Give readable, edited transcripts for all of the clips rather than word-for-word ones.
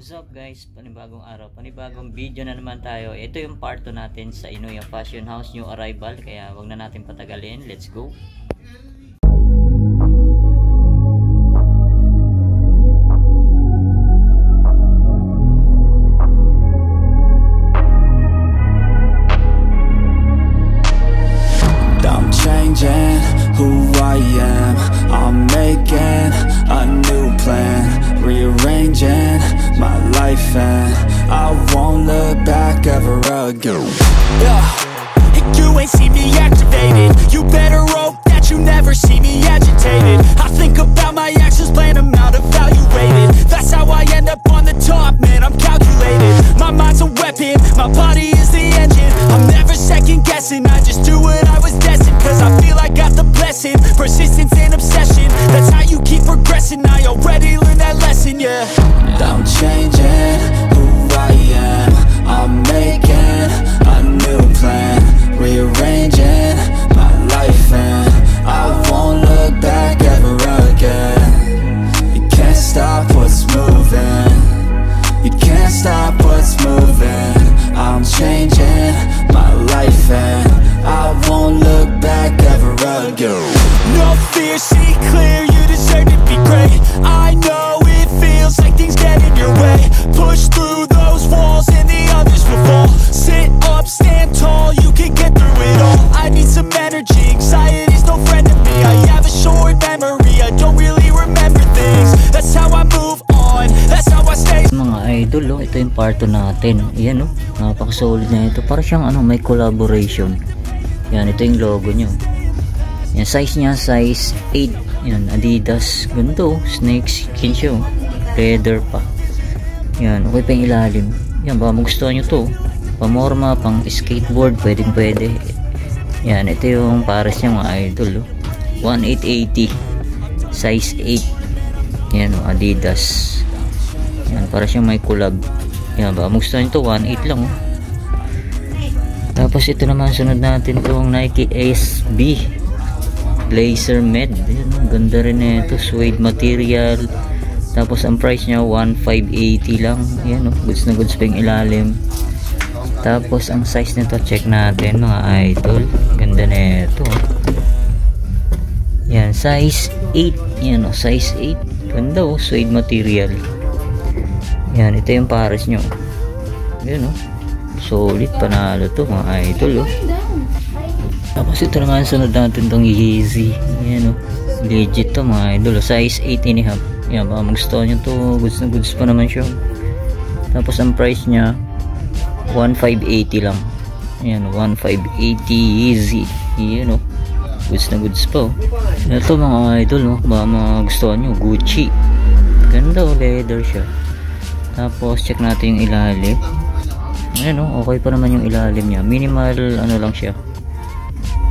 What's up guys, panibagong araw, panibagong video na naman tayo. Ito yung part 2 natin sa Inoya Fashion House new arrival, kaya wag na natin patagalin, let's go. I'm changing who I am, I'm making a new plan, rearranging my life and I won't look back ever again. You ain't see me activated, you better hope that you never see me agitated. I think about my actions, plan them out, evaluated. That's how I end up on the top, man, I'm calculated. My mind's a weapon, my body is the engine. I'm never second guessing, I just do what I was destined. Cause I feel I got the blessing, persistence and obsession. That's how you keep progressing, I already learned that lesson, yeah. I'm changing who I am, I'm making a new plan, rearranging my life and I won't look back ever again. You can't stop what's moving, you can't stop what's moving. I'm changing my life and I won't look back ever again. No fear, see clear, you deserve to be great. I know it feels like things get in your way. Push through those walls and the others will fall. Sit up, stand tall, you can get through it all. I need some energy, anxiety's no friend to me. I have a short memory, I don't really remember things. That's how I move on, that's how I stay. Mga idol, ito yung part 2 natin. Ayan napaka-solid na ito. Para siyang may collaboration. Yan, ito yung logo nyo. Yan, size niya, size 8. Yan, Adidas. Ganito, snake skin siya. Leather pa. Yan, okay pa yung ilalim. Yan, baka magustuhan nyo to. Pamorma, pang skateboard, pwede. Yan, ito yung pares niya mga idol. 1880. Size 8. Yan, Adidas. Yan, para siyang may collab. Yan, baka magustuhan nyo to. 18 lang. Tapos ito naman, sunod natin itong Nike SB Laser Med. Ayan, ganda rin na ito, suede material. Tapos ang price nya 1,580 lang. Ayan, goods na goods pa yung ilalim. Tapos ang size nito, check natin mga idol. Ganda na ito. Yan, size 8. Yan, size 8. Ganda suede material. Yan, ito yung pares nyo. Ayan, solid, panalo to mga idol. Tapos ito naman, sunod natin tong Yeezy. Ayan, legit to mga idol. Size 8.5. Yan, baka magustuhan nyo to, goods na goods pa naman siya. Tapos ang price nya 1,580 lang. Ayan, 1,580 Yeezy. Ayan, goods na goods pa. Ito mga idol, baka magustuhan nyo, Gucci. Ganda, leather siya. Tapos check natin yung ilalim. Ayan, okay pa naman yung ilalim niya. Minimal lang siya,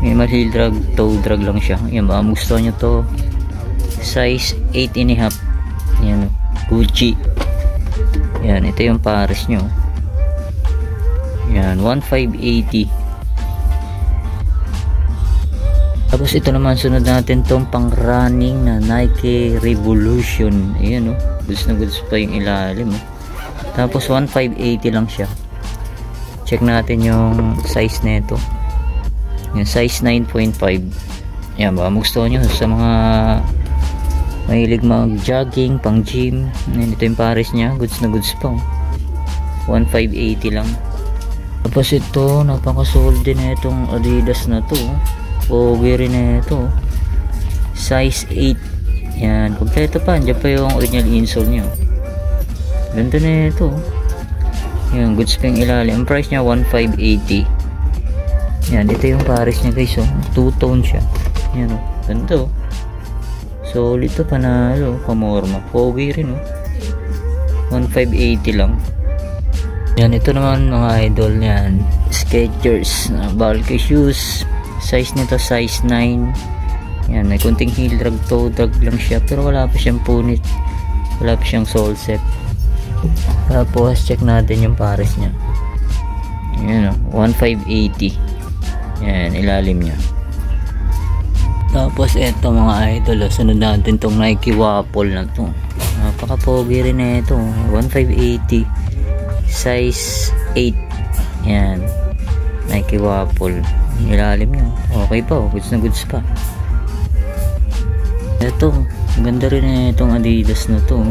minimal heel drag, toe drag lang siya. Ayan, baka gusto nyo to. Size 8.5. Ayan, Gucci. Ayan, ito yung pares nyo. Ayan, 1,580. Tapos ito naman, sunod natin tong pang running na Nike Revolution. Ayan, goods na goods pa yung ilalim. Tapos 1,580 lang siya. Check natin yung size nito. Yung size 9.5. Yan, baka magustuhan nyo sa mga mahilig mag-jogging, pang gym. Yan, ito yung pares nya, goods na goods pa. 1,580 lang. Tapos ito, napaka-solid din na itong Adidas na to. Pogi rin na ito. Size 8. Yan, kompleto pa. Andiyan pa yung original insole nyo. Ganda na ito. Yan, goods pa yung ilalim. Ang price nya 1,580. Yan, ito yung pares nya guys. Two-tone siya. Yan, ganda. Solid to, panalo. Pamorma. Pogi rin 1,580 lang. Yan, ito naman mga idol. Yan, Skechers bulky shoes. Size nito size 9. Yan, may kunting heel drag, toe drag lang siya, pero wala pa siyang punit, wala pa siyang sole set. Tapos check natin yung pares nya. Yan, 1,580. Yan, ilalim nya. Tapos eto mga idol, sunod natin tong Nike Waffle na to. napaka-pogi rin na ito. 1580 size 8. Yan, Nike Waffle. Ilalim nyo, okay pa, goods na goods pa. Ito, ganda rin na itong Adidas na to.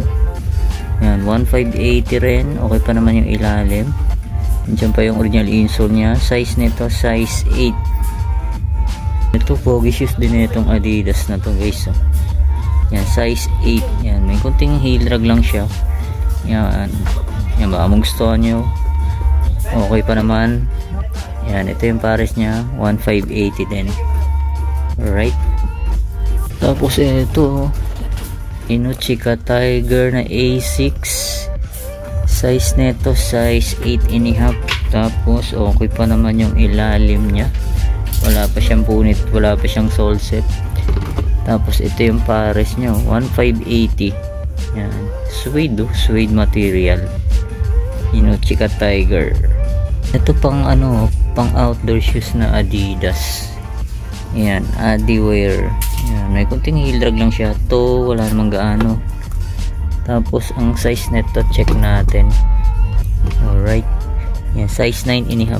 Yan, 1580 rin, okay pa naman yung ilalim. Diyan pa yung original insole nya. Size nito size 8. Ito, pogi shoes din na itong Adidas na to, guys. Yan, size 8. Yan, may kunting heel drag lang siya. Yan, yan, baka mong gustuhan nyo, okay pa naman. Yan, ito yung pares nya, 1580 din. Alright. Tapos ito, Inuchika Tiger na A6. Size neto size 8.5. Tapos okay pa naman yung ilalim nya. Wala pa siyang punit, wala pa siyang sole set. Tapos ito yung pares nya, 1580. Yan, suede, suede material. Inuchika Tiger. Ito pang ano, pang outdoor shoes na Adidas. Yan, Adiwear. Yan, may kunting heel drag lang siya. To, wala namang gaano. Tapos ang size nito, check natin. Alright. Yan, size 9.5.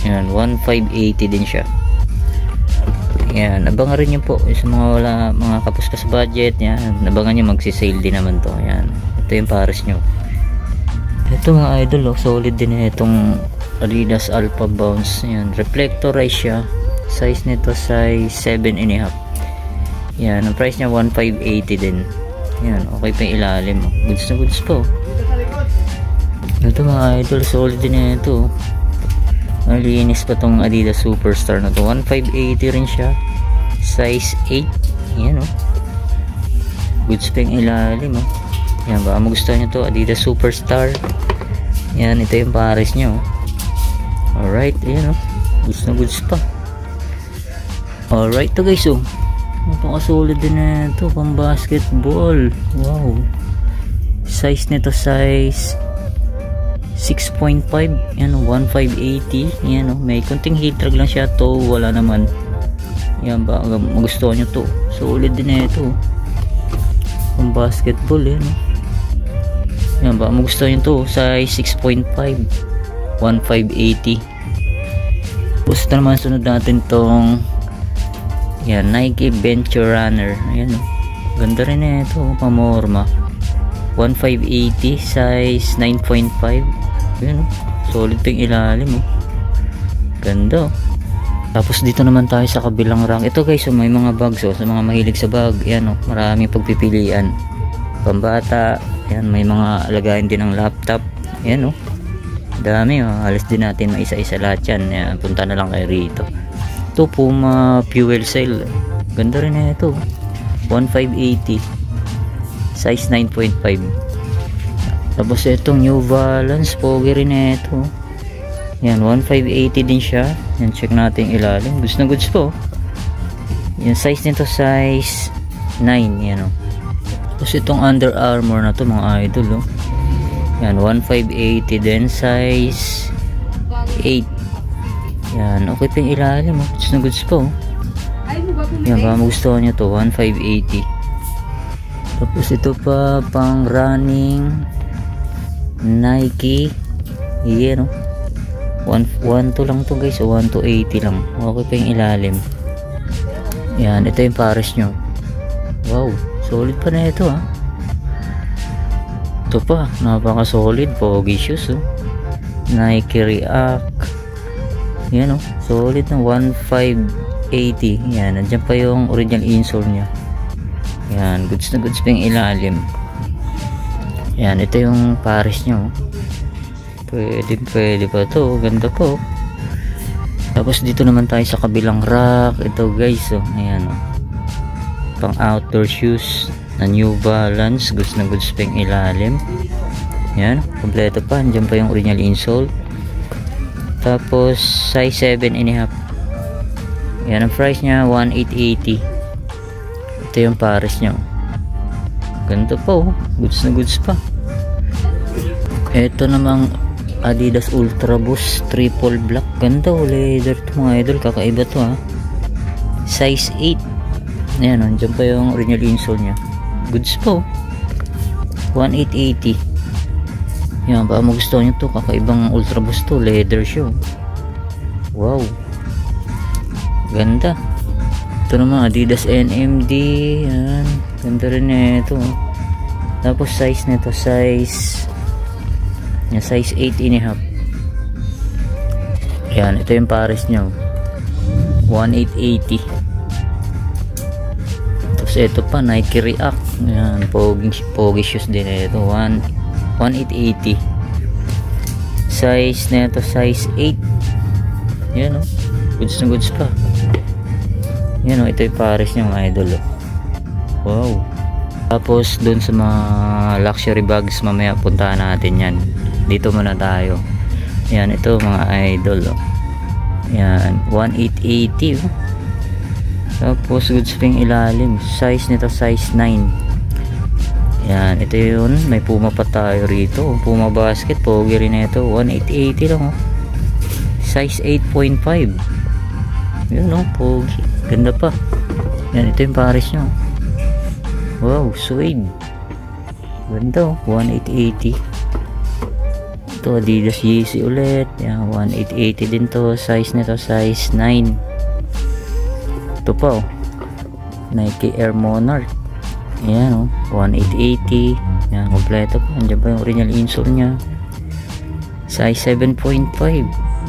Yan, 1580 din siya. Yan, abangan rin nyo po sa mga wala, mga kapuskas budget. Yan, abangan nyo, magsisale din naman to. Yan, ito yung pares nyo. Ito mga idol, solid din na itong Adidas Alpha Bounce. Yan, reflectorize siya. Size nito size 7.5. Yan, ang price niya 1580 din. Yan, okay pa yung ilalim. Goods na goods po. Ito mga idol, solid din na ito. Malinis pa tong Adidas Superstar na to. 1580 rin siya. Size 8. Yan o. Goods pa yung ilalim o. Yan, baka magustuhan nyo to, Adidas Superstar. Yan, ito yung pares nyo. Alright, yan o. Goods na goods pa. Alright to guys, oh. Napakasolid din na ito, pang basketball. Wow. Size nito size 6.5. Yan, 1580. Yan, oh. May kunting heel drag lang siya to, wala naman. Yan, baka magustuhan nyo to. Solid din na ito. Pang basketball, yan, oh. Yan, baka magustuhan nyo to. Size 6.5. 1580. Tapos ito naman sunod natin tong yan, Nike Venture Runner. Ayan, oh. Ganda rin na ito, pamorma. 1580 size 9.5. Ayan, oh. Solid pang ilalim, oh. Ganda, oh. Tapos dito naman tayo sa kabilang rank. Ito guys, oh, may mga bags, oh, sa mga mahilig sa bag. Ayan, oh, maraming pagpipilian. Pambata. Ayan, may mga lagayan din ng laptop. Ayan, oh. Dami, oh. Alas din natin maisa-isa lahat yan. Ayan, punta na lang kayo rito. Ito, Puma Fuel Cell. Ganda rin na ito. 1580 size 9.5. Tapos itong New Balance, pogi rin na ito. Yan, 1580 din siya. Yan, check natin yung ilalim. Goods na goods po. Yung size nito size 9. Yan, oh. Tapos itong Under Armour na to mga idol, oh. Yan, 1580 din, size 8. Yan, okay pa yung ilalim, oh. Goods na goods po, oh. Yan, baka magustuhan nyo to, 1580. Tapos ito pa, pang running Nike. Yan, oh. 1 to lang to guys, 1 to 80 lang. Okay pa yung ilalim. Yan, ito yung pares nyo. Wow, solid pa na ito, ha. Ito pa, napaka solid, pogi shoes, oh. Nike React. Yan, oh, solid na 1580. Yan, nandiyan pa yung original insole nya. Yan, goods na goods pa yung ilalim. Yan, ito yung pares nya, oh. Pwede pa to, ganda po. Tapos dito naman tayo sa kabilang rack. Ito guys, oh, ayan, oh. Pang outdoor shoes na New Balance, goods na goods pa yung ilalim. Yan, kompleto pa, nandiyan pa yung original insole. Tapos size 7.5. Yan, ang price nya 1880. Ito yung pares nya. Ganda po, goods na goods pa. Ito namang Adidas Ultra Boost triple black. Ganda, leather to mga idol, kakaiba to, ha. Size 8. Ayan, nandiyan pa yung original insole nya. Goods po. 1880. Yan, baka magustuhan nyo to. Kakaibang Ultra Boost to, leather shoe. Wow, ganda. Ito naman Adidas NMD. Yan, ganda rin ito. Tapos size nito, size 8.5. Yan, ito yung pares nyo, 1880. Tapos ito pa, Nike React. Yan, pogi shoes din ito, 1880. Size nito, size 8. Yan, oh, goods na goods pa. Yan, oh, ito yung pares nyo mga idol, oh. Wow. Tapos dun sa mga luxury bags, mamaya puntahan natin yan. Dito muna tayo. Yan, ito mga idol, oh. Yan, 1880, oh. Tapos goods pa yung ilalim. Size nito, size 9. Yan, ito yun. May Puma pa tayo rito. Puma basket, pogi rin ito. 1880 lang, oh. Size 8.5. Yun, oh, pogi. Ganda pa. Yan, ito yung pares nyo. Wow, suede. Ganda, oh. 1880. Ito, Adidas Yeezy ulit. Yan, 1880 din to. Size nito, size 9. Ito pa, oh. Nike Air Monarch. Yan, oh. 1880. Yan, kompleto pa. Andiyan pa yung original insole nya. Size 7.5.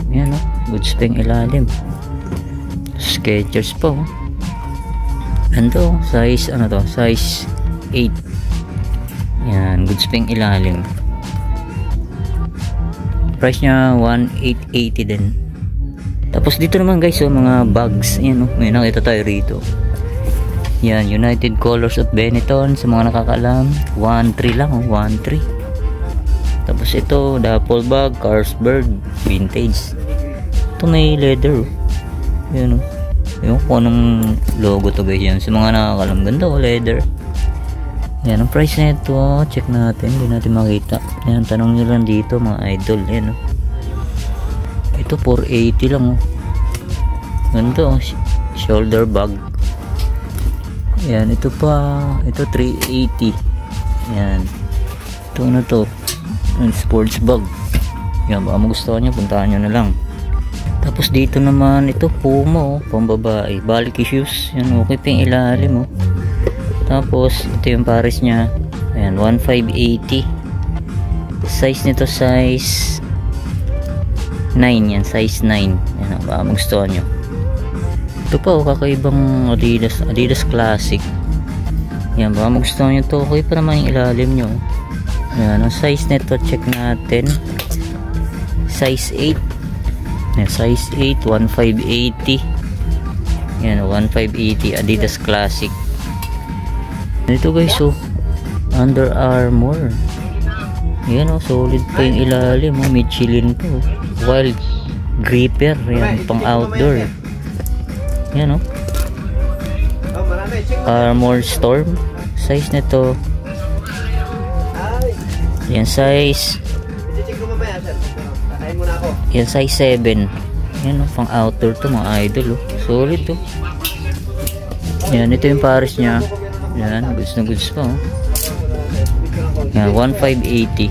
Yan, oh. Goods pa yung ilalim. Skechers pa, oh. Ando, size, ano to? Size 8. Yan, goods pa yung ilalim. Price nya 1880 din. Tapos dito naman guys, so mga bags. Ayan, oh, may nakita tayo rito. Yan, United Colors of Benetton. Sa mga nakakaalam, 1.3 lang, oh, 1.3. Tapos ito, duffel bag, Carlsberg vintage. Ito may leather, oh. Yan, oh. Yung kung anong logo to guys yan. Sa mga nakakalam, ganda, oh, leather. Yan, ang price na ito, oh, check natin, hindi natin makita. Yan, tanong nyo lang dito mga idol. Yan, oh. Ito 480 lang, oh. Ganda, oh. Shoulder bag. Yan, ito pa, ito 380. Yan, ito na to, sports bag. Yan, baka magustuhan nyo, puntahan nyo na lang. Tapos dito naman, ito Puma, oh, pambabae, bulky shoes. Yan, okay pa yung ilalim, oh. Tapos ito yung pares nya. Ayan, 1580. Size nito, size 9. Yan, size 9. Yan, baka magustuhan nyo. Ito pa, oh, kakaibang Adidas Classic. Yan, baka magustuhan nyo to. Okay pa naman yung ilalim nyo. Yan, ang size nito, check natin. Size 8. Yan, size 8, 1580. Yan, 1580 Adidas Classic. Ito guys, so Under Armour. Yan, oh, solid pa yung ilalim, oh. Michelin po. Wild Gripper. Yan, pang outdoor. Yan, oh. Armor Storm. Size nito. Yan, size. Yan, size 7. Yan, oh, pang outdoor to mga idol, oh. Solid to. Yan, ito yung pares nya. Yan, goods na goods pa, oh. Yan, 1580.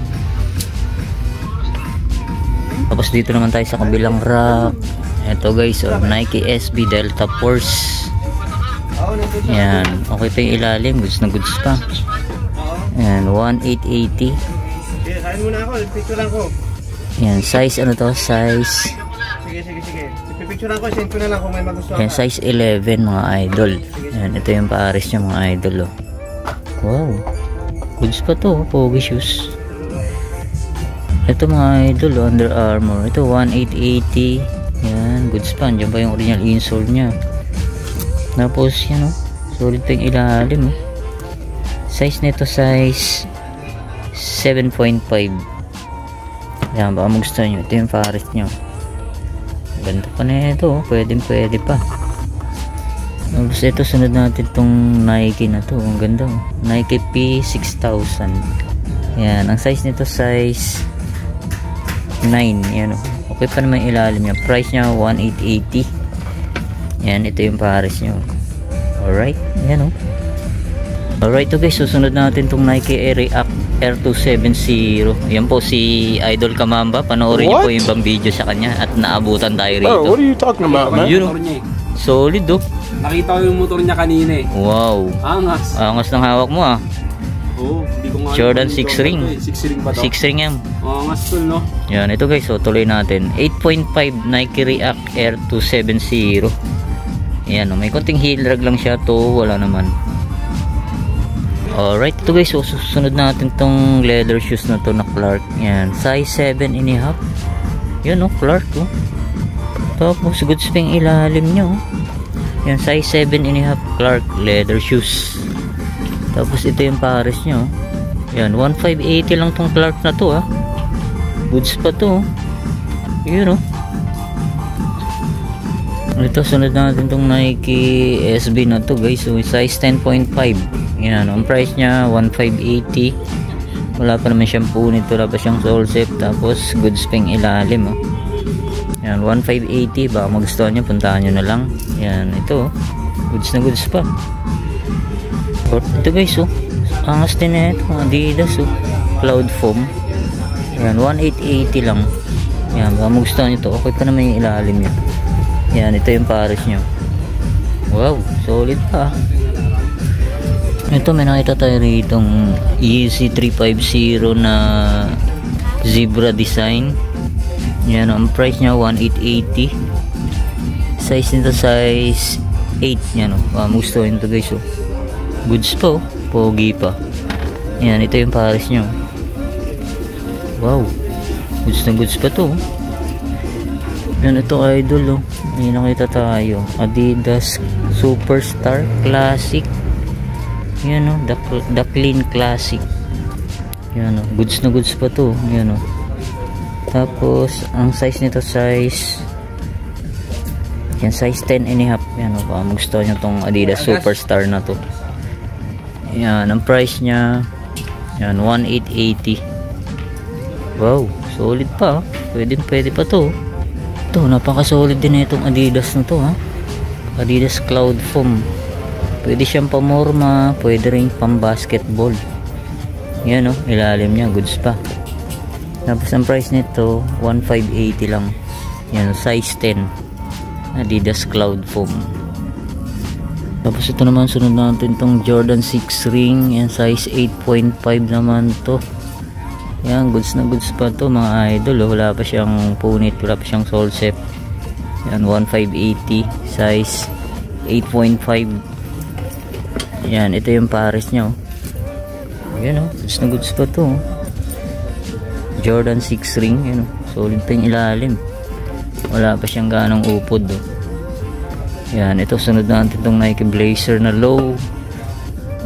Tapos dito naman tayo sa kabilang rack. Ito guys, oh, Nike SB Delta Force. Yan, okay pa yung ilalim, goods na goods pa. Yan, 1880. Kain muna ako, picture lang ko. Yan, size ano to? Size. Sige. Pipicture lang ko, send ko na lang kung may magustuhan. Yan, size 11 mga idol. Yan, ito yung paaris niya mga idol, oh. Wow. Goods pa to, pogi shoes. Ito mga idol, oh, Under Armour. Ito 1880. Yan, goods pa. Andiyan pa yung original insole nya. Tapos yan, oh, solid pa yung ilalim, oh. Size nito, size 7.5. Yan, baka magustuhan nyo. Ito yung pares nyo. Ganda pa na ito, oh. Pwede pa. Tapos ito, sunod natin tong Nike na to. Ang ganda, oh. Nike P6000. Yan, ang size nito, size 9. Yan, oh. Okay pa naman yung ilalim niya. Price niya 1880. Yan, ito yung pares nyo. Alright, yan, oh. Alright to guys, susunod natin tong Nike Air React Air 270. Yan po si Idol Kamamba. Panoorin niyo po yung ibang video sa kanya at naabutan tayo rito. Bro, what are you talking about, man? Yun, solid oh. Nakita ko yung motor niya kanina eh. Wow. Angas. Angas ng hawak mo ah. Oo, hindi ko nga. Jordan 6 ring. 6 ring ba to? 6 ring yan. Angas tol, no? Yan, ito guys, so tuloy natin. 8.5 Nike React Air 270. Yan, may konting heel drag lang siya to, wala naman. Alright, ito guys, so susunod natin tong leather shoes na to na Clark. Yan, size 7.5. Yan oh, Clark oh. Tapos good spring ilalim nyo oh. Yan, size 7.5 Clark leather shoes. Tapos ito yung pares nyo. Yan, 1,580 lang tong Clark na to ah. Goods pa to oh. Yun oh. Ito, sunod natin tong Nike SB na to guys. So, size 10.5. Yan, ang price nya 1,580. Wala pa naman siyang punit, wala pa siyang sole set. Tapos goods pang ilalim oh. Yan, 1,580. Baka magustuhan nyo, puntahan nyo na lang. Yan, ito goods na goods pa. Ito guys oh, angas din na ito, Adidas oh, Cloud Foam. Yan, 1,880 lang. Yan, baka magustuhan nyo to. Okay pa naman yung ilalim nyo. Yan, ito yung pares nyo. Wow, solid pa. Ito, may nakita tayo ritong Yeezy 350 na zebra design. Yan, ang price nya 1,880. Size nito size 8. Yan o, magustuhan nyo to guys o. Goods pa o, pogi pa. Yan, ito yung pares nyo. Wow, goods na goods pa to. Yan, ito Idol oh. May nakita tayo, Adidas Superstar Classic. Yan oh, the clean classic. Yan oh, goods na goods pa to. Yan oh. Tapos ang size nito size yan, size 10.5. Yan oh, baka magustuhan nyo tong Adidas Superstar na to. Yan, ang price nya yan, 1,880. Wow, solid pa oh. Pwede pa to. Ito, napaka-solid din itong Adidas na to ha. Adidas Cloud Foam. Pwede siyang pamorma, pwede rin pang basketball. Yan o, ilalim niya, goods pa. Tapos ang price nito 1,580 lang. Yan, size 10 Adidas Cloud Foam. Tapos ito naman, sunod natin itong Jordan 6 ring. Yan, size 8.5 naman to. Yan, goods na goods pa to mga idol oh. Wala pa siyang punit, wala pa siyang sole set. Yan, 1,580 size 8.5. Yan, ito yung pares nya oh. Yan oh, goods na goods pa to oh. Jordan 6 ring. Yan oh, solid pa yung ilalim. Wala pa siyang ganong upod oh. Yan, ito sunod natin itong Nike Blazer na low.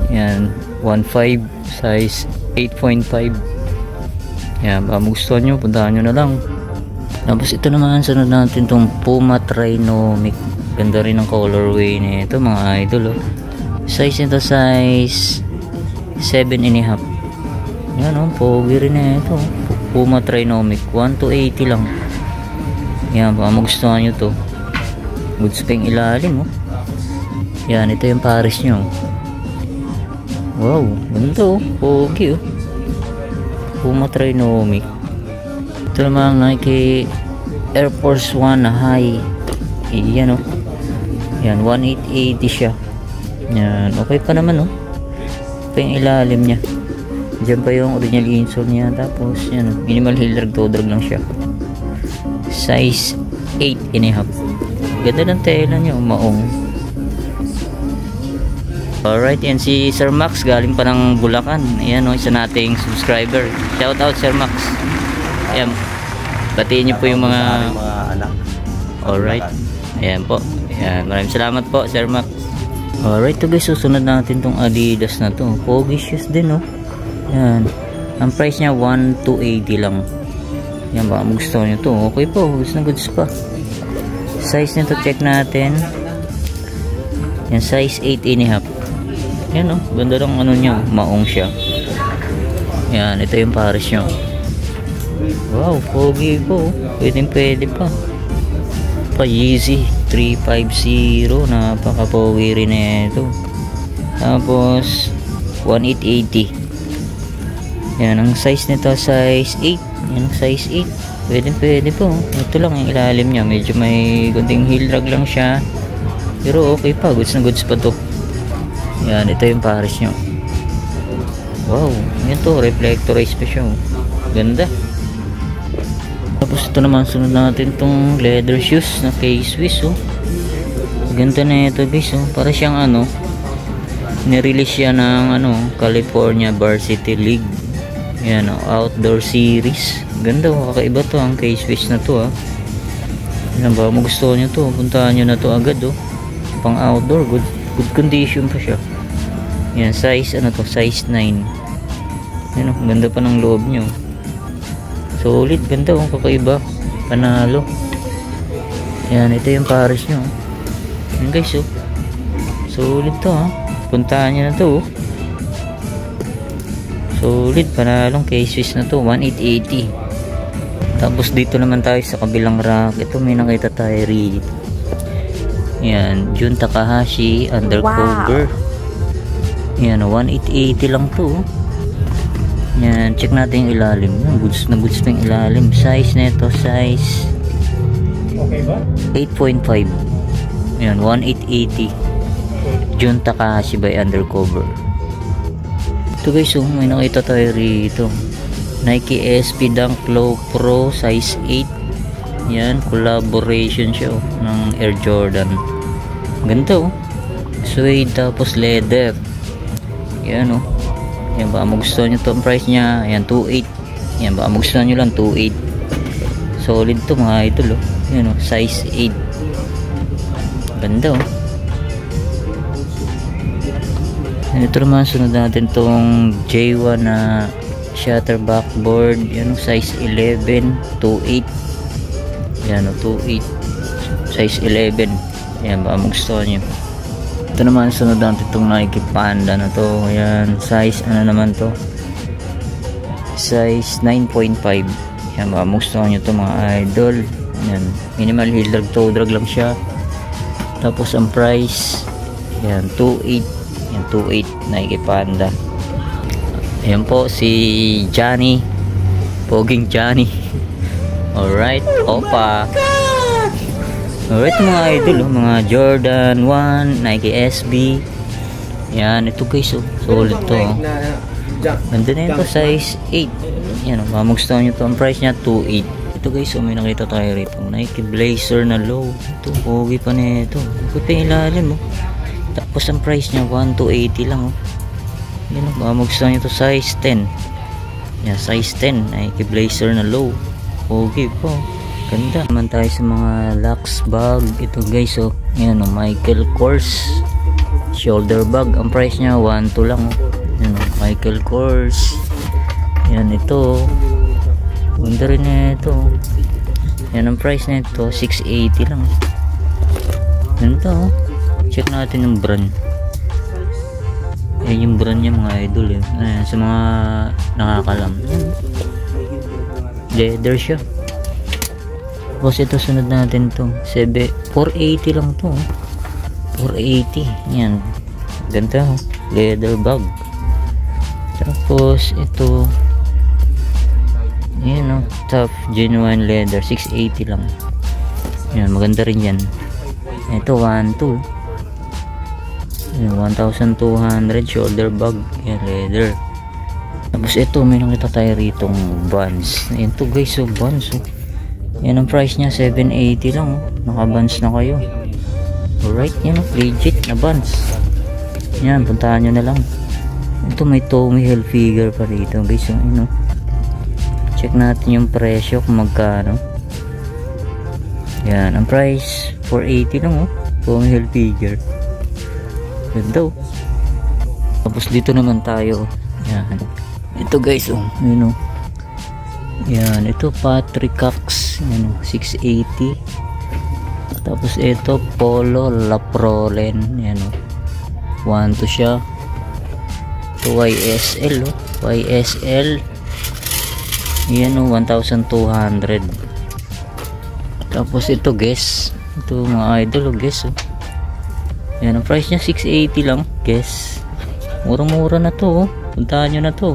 Yan, 1.5 size 8.5. Yan, baka magustuhan nyo, puntahan nyo na lang. Tapos ito naman, sunod natin itong Puma Trinomic. Ganda rin ang colorway nito mga idol oh. Size nito size 7.5. Yan oh, pogi rin na ito. Puma Trinomic, 1,280 lang. Yan, baka magustuhan nyo to. Goods pa yung ilalim oh. Yan, ito yung pares nyo. Wow, ganda oh, pogi oh. Puma Trinomic. Ito naman Nike Air Force 1 na high. Yan o. Yan, 1,880 siya. Yan, okay pa naman o. Pa yung ilalim niya. Diyan pa yung original insole niya. Tapos yan, minimal heel drag, toe drag lang siya. Size 8.5. Ganda ng tela niya, maong. Alright, yan si Sir Max galing pa ng Bulacan. Ayan o, isa nating subscriber. Shout out Sir Max. Ayan, batiin niyo po yung mga anak. Alright, ayan po. Ayan, maraming salamat po Sir Max. Alright to guys, susunod natin tong Adidas na to. Pogi shoes din o. Ayan, ang price nya 1,280 lang. Ayan, baka magustuhan nyo to. Okay po, goods na goods pa. Size nito check natin. Yan, size 8.5. Yan o, ganda lang ano niya, maong siya. Yan, ito yung pares nyo. Wow, pogi po. Pwede pa. Yeezy 350, napaka pogi rin ito. Tapos 1,880. Yan ang size nito, size 8. Yan ang size 8. Pwede po. Ito lang yung ilalim niya, medyo may kunting heel drag lang siya, pero okay pa, goods na goods pa to. Yan, ito yung pares nyo. Wow, yan to, reflectorized pa siya. Ganda. Tapos ito naman, sunod natin tong leather shoes na K-Swiss. Ganda na ito guys. Para siyang nirelease siya ng California Varsity League. Yan, outdoor series. Ganda, kakaiba to ang K-Swiss na to. Yan ba, magustuhan nyo to, puntahan nyo na to agad. Pang outdoor, good condition pa siya. Yan, size size 9. Yan, ganda pa ng loob nyo. Solid, ganda, kakaiba, panalo. Yan, ito yung pares nyo. Yan guys, solid to. Puntahan nyo na to. Solid, panalong K-Swiss na to, 1,880. Tapos dito naman tayo sa kabilang rack. Ito, may nakita tayo rito. Yan, Jun Takahashi undercover. Yan, 1,880 lang to. Yan, check natin yung ilalim. Goods na goods na yung ilalim. Size nito, size 8.5. Yan, 1,880. Jun Takahashi by undercover. Ito guys, may nakita tayo rito. Nike SB Dunk Low Pro size 8. Yan, collaboration siya ng Air Jordan. Ganda suede tapos leather. Yan yan, baka magustuhan nyo to. Ang price nya, ayan, 2.8. Yan, baka magustuhan nyo lang, 2.8. Solid to mga idol. Yan size 8. Ganda Ito naman, sunod natin tong J1 na shutter backboard. Yan size 11, 2.8. Yan 2.8, size 11. Yan, baka magustuhan nyo. Ito naman, sunod natin itong Nike Panda na to. Yan, size naman to, size 9.5. Yan, baka magustuhan nyo to mga idol. Yan, minimal heel drag, toe drag lang siya. Tapos ang price, yan, 2.8. Yan, 2.8 Nike Panda. Ayan po si Johnny, Poging Johnny. Alright, opa. Alright mga idol, mga Jordan 1, Nike SB. Yan, ito guys, solid to. Ganda na ito, size 8. Yan, magustuhan nyo to. Ang price nya 2.8. Ito guys, may nakita tayo rito, Nike Blazer na low. Ito, pogi pa na ito. Ito pa yung ilalim Tapos ang price nya 1,280 lang. Yan, magustuhan nyo to, size 10. Yan, size 10, Nike Blazer na low. Pogi po. Ganda. Naman tayo sa mga Lux bag. Ito guys, yan Michael Kors shoulder bag. Ang price nya 1,2 lang. Yan Michael Kors. Yan, ito ganda rin na ito. Yan ang price na ito, 680 lang. Ganda check natin yung brand. Yan yung brand nya mga idol. Ayan, sa mga nakakalam. Leather siya. Tapos ito, sunod natin to 480 lang to. 480. Yan, ganda leather bag. Tapos ito, yan tough genuine leather, 680 lang. Yan, maganda rin yan. Ito 1,200. 1,200 shoulder bag. Yan, leather. Tapos ito, may nakita tayo ritong Vans. Yan to guys, Vans. Yan ang price nya, 780 lang. Naka-Vans na kayo. Alright, yan legit na Vans. Yan, puntahan nyo na lang. Ito, may Tommy Hilfiger pa rito guys. Check natin yung presyo kung magkano. Yan, ang price 480 lang Tommy Hilfiger. Ganda Tapos dito naman tayo. Yan, ito guys yan, ito Patrick Cox, 680. Tapos ito Polo Laprolen, 1,2 siya. Ito YSL YSL, yan 1,200. Tapos ito Guess, ito mga idol Guess yan, ang price nya 680 lang Guess. Murang-mura na to, oh. Puntahan nyo na to.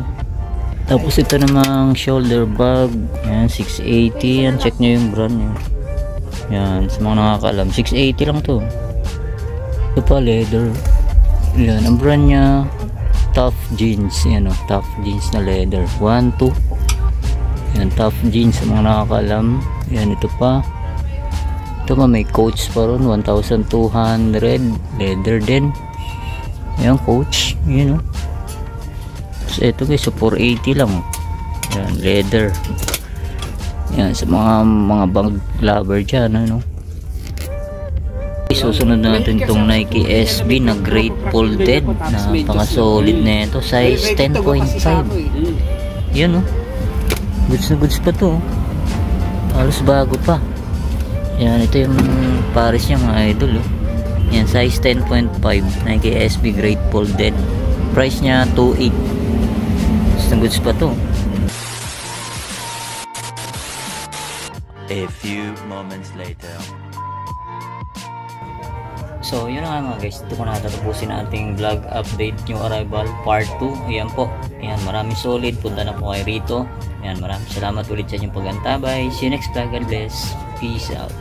Tapos ito namang shoulder bag. Yan, 680. Yan, check nyo yung brand nyo. Yan, sa mga nakakaalam, 680 lang to. Ito pa, leather. Yan, ang brand nya, Tough Jeans. Yan, oh, Tough Jeans na leather. 1, 2. Yan, Tough Jeans sa mga nakakaalam. Yan, ito pa. Ito pa, may Coach pa ron, 1,200. Leather din. Yan, Coach. Yan, oh. So, ito guys, so 480 lang. Yan, leather. Yan, sa mga bag lover dyan, ano. Susunod natin itong Nike SB na Grateful Dead. Napaka-solid na ito. Size 10.5. Yan, oh. Goods na goods pa to. Halos bago pa. Yan, ito yung pares niya mga idol, oh. Yan, size 10.5. Nike SB Grateful Dead. Price niya 2.8. Goods na goods pa to. A few moments later. So yun na nga mga guys, ito ko na tatapusin na ating vlog update New Arrival Part 2. Ayan po, ayan, maraming solid, punta na po kayo rito. Ayan, maraming salamat ulit sa inyong pagantabay. See you next vlog, God bless, peace out.